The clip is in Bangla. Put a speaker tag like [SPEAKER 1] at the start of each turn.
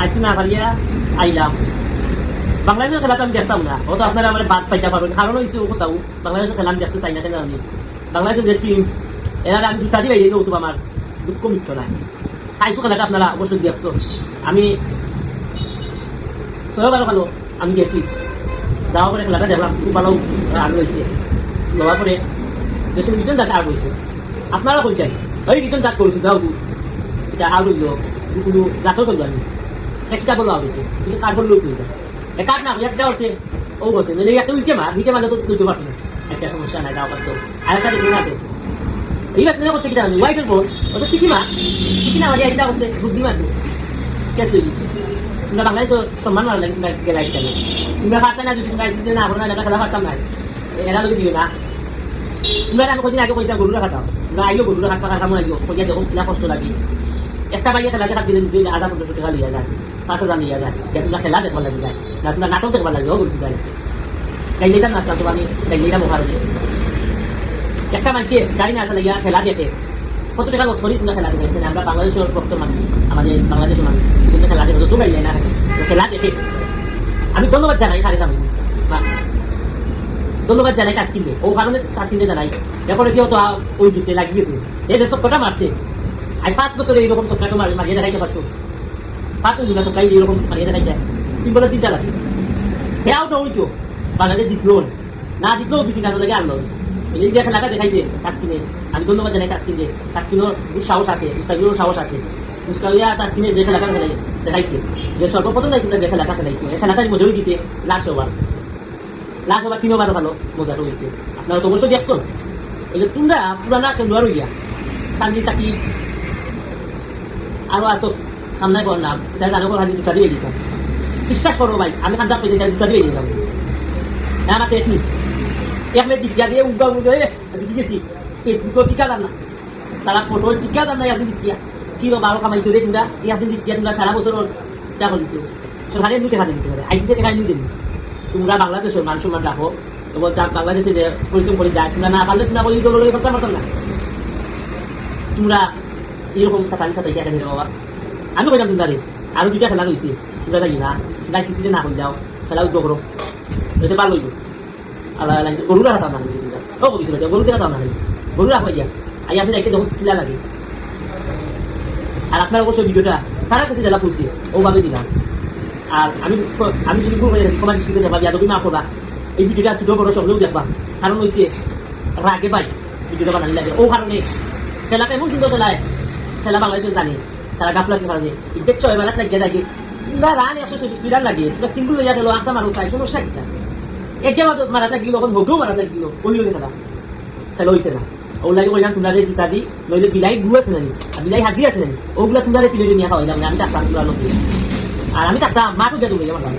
[SPEAKER 1] আজকে না পারিয়া আইলাম। বাংলাদেশের খেলা তো আমি দেখতাম না, ও তো আপনারা আমার বাদ পাইতে পারবেন, কারণ হয়েছে ও কোথাও বাংলাদেশের খেলা আমি দেখতে চাই না। কেন আমি বাংলাদেশের যে টিম এরা আমি জুতা দিয়ে বাইরে যাবো, আমার দুঃখ মিত্র নাই। তাই তো খেলাটা আপনারা অবশ্যই দেখছো। আমি 6-12 কালো আমি গেছি, যাওয়ার পরে খেলাটা দেখলাম খুব ভালো রান রয়েছে। নেওয়ার পরে দেশে রিটার্ন দাস আউট হয়েছে। আপনারা বলছেন ওই রিটার্ন দাস করেছিল দাও এটা আউট হইল, কোনো রাখতেও চলবে আমি একটা বলো আউট হয়েছে, কিন্তু কার বললেও তুলছে কাঠ না একটা হচ্ছে ও বলছে নইলে একটা উইকে মারলে তো তুলতে পারতো না, একটা সমস্যা নাই দাও পারতো। আর একটা দেখুন আছে এই ব্যাস করছে কি জানি হোয়াইটের বোর্ড ও তো চিকি না মারিয়া এটা করছে বুদ্ধি মারছে ক্যাশ লই দিচ্ছে। তোমরা বাংলাদেশ সম্মান মারা লাগে গেলা এটা তোমরা পারতা না, যদি তোমরা না আপনার না খেলা পারতাম না, এরা লোক দিও না। তোমরা আমি কদিন আগে পয়সা গরুরা খাতাম, তোমরা আইও গরুরা খাট পাখার কামো আইও কদিয়া দেখো কিনা কষ্ট লাগে। একটা বাইরে খেলা দেখার দিলে দিতে 1500 টাকা লিয়া যায়, 5000 লিয়া যায়। তোমরা খেলা দেখবার লাগে যায় না, তোমরা নাটক দেখবার লাগে ও বলছি তাই গাইলেটাম নাচলাম তো আমি গাইলেটাম ওখানে একটা মানুষে গাড়ি না চালাইয়া খেলা দেখে কত টাকা লসরি তোমরা খেলা দেখেছেন। আমরা বাংলাদেশের প্রস্তুত মানুষ, আমাদের বাংলাদেশের মানুষ কিন্তু খেলা দেখে তো গাইলে না খেলা দেখে। আমি ধন্যবাদ জানাই সাড়ে দাম ধন্যবাদ জানাই কাজ কিনতে, ও কারণে কাজ কিনতে জানাই। এখন এটিও তো ওই দিচ্ছে লাগিয়ে গেছে এই যে চক্করটা মারছে। আমি 5 বছরে এইরকম চক্কাকে মারিয়ে দেখাইতে পারছো, 5 বছর চক্কাই এইরকম মারিয়ে দেখাইতে 3 বলে 3টা লাগে। হেয়াও তো ওই তো বাংলাদেশ জিতলো না জিতলো 2-3 আগে লাগে আনলো। এই যে খেলাটা দেখাইছে কাজ কিনে, আমি ধন্যবাদ জানাই কাজ কিনতে। কাজ কিনেও সাহস আছে, মুস্তাফিজেরও সাহস আছে। মুস্তাফিজা কাজ কিনে যে খেলাটা দেখাইছে, যে সর্বপ্রথম নাই তোমরা যে খেলাটা খেলাইছে এই খেলাটার মজা হয়ে গেছে। লাস্ট ওভার 3 ওভার ভালো মজাটা হয়েছে, আপনারা তো অবশ্যই দেখছো। ওই যে তোমরা পুরানা খেলোয়াড় হইয়া তানজিদ সাকিব আরো আসো সামনে কর নাম এটা জানো কর হাজি দুটা দিয়ে দিতাম। বিশ্বাস করো ভাই আমি খান্দাত পেয়ে দুটা দিয়ে দিতাম। আমার এটনি এক মেয়ে দিক দিয়ে উগা উগা জিতে গেছি ফেসবুকও টিকা দান না, তারা ফটো টিকা দান নাই। আপনি জিতিয়া কি বা ভালো কামাইছো রে তোমরা, এই আপনি জিতিয়া তোমরা সারা বছর টিকা করেছো সরকারে এমনি টাকা দিতে পারে, আইসিসি টাকা এমনি দেন। তোমরা বাংলাদেশের মান সম্মান রাখো এবং বাংলাদেশে যে পরিশ্রম করে যায়, তোমরা না পারলে তোমরা ওই দল করতে পারতাম না। তোমরা এরকম সাতানি সাতাই টাকা দিতে বাবা। আমি কইলাম তোমরা রে আরো 2টা খেলা রয়েছে, তোমরা যাই না আইসিসিতে না করে যাও, খেলা উদ্যোগ করো এতে ভালো হইব। আল্লাহ গরুরা খাতাম না ও বলছিল গরুতে খাতাম না গরু রাখা গিয়া আই আপনি দেখে দেখুন কিলা লাগে। আর আপনার অবশ্যই ভিডিওটা তারা কাছে জ্বালা ফুলছে ওভাবে দিলাম। আর আমি যদি কমান্ড শিখতে যাবা যাদবি মা করবা এই ভিডিওটা ছোট বড় সবগুলো দেখবা, কারণ হয়েছে রাগে পাই ভিডিওটা বানানি লাগে। ও কারণে খেলাটা এমন সুন্দর খেলায় খেলা বাংলাদেশে জানে তারা গাফলাতির কারণে দেখছো এবার লাগে থাকে তোমরা রান 166 রান লাগে, তোমরা সিঙ্গল হইয়া গেল 8টা মানুষ চাই সমস্যা কিনা একটা মারা থাকলো তখন হোকেও মারা থাকলো ওই লোকে খেলা খেলা হয়েছে না। ওর লাগে বললাম তোমরা জুতা দি নইলে বিলাই গু আছে নানি আর বিলাই হাড্ডি আছে নানি ওগুলা তোমরা ফিলে নিয়ে খাওয়াইলাম। আমি থাকতাম তোমরা লোক আর আমি থাকতাম মাঠও দিয়ে দেবো আমার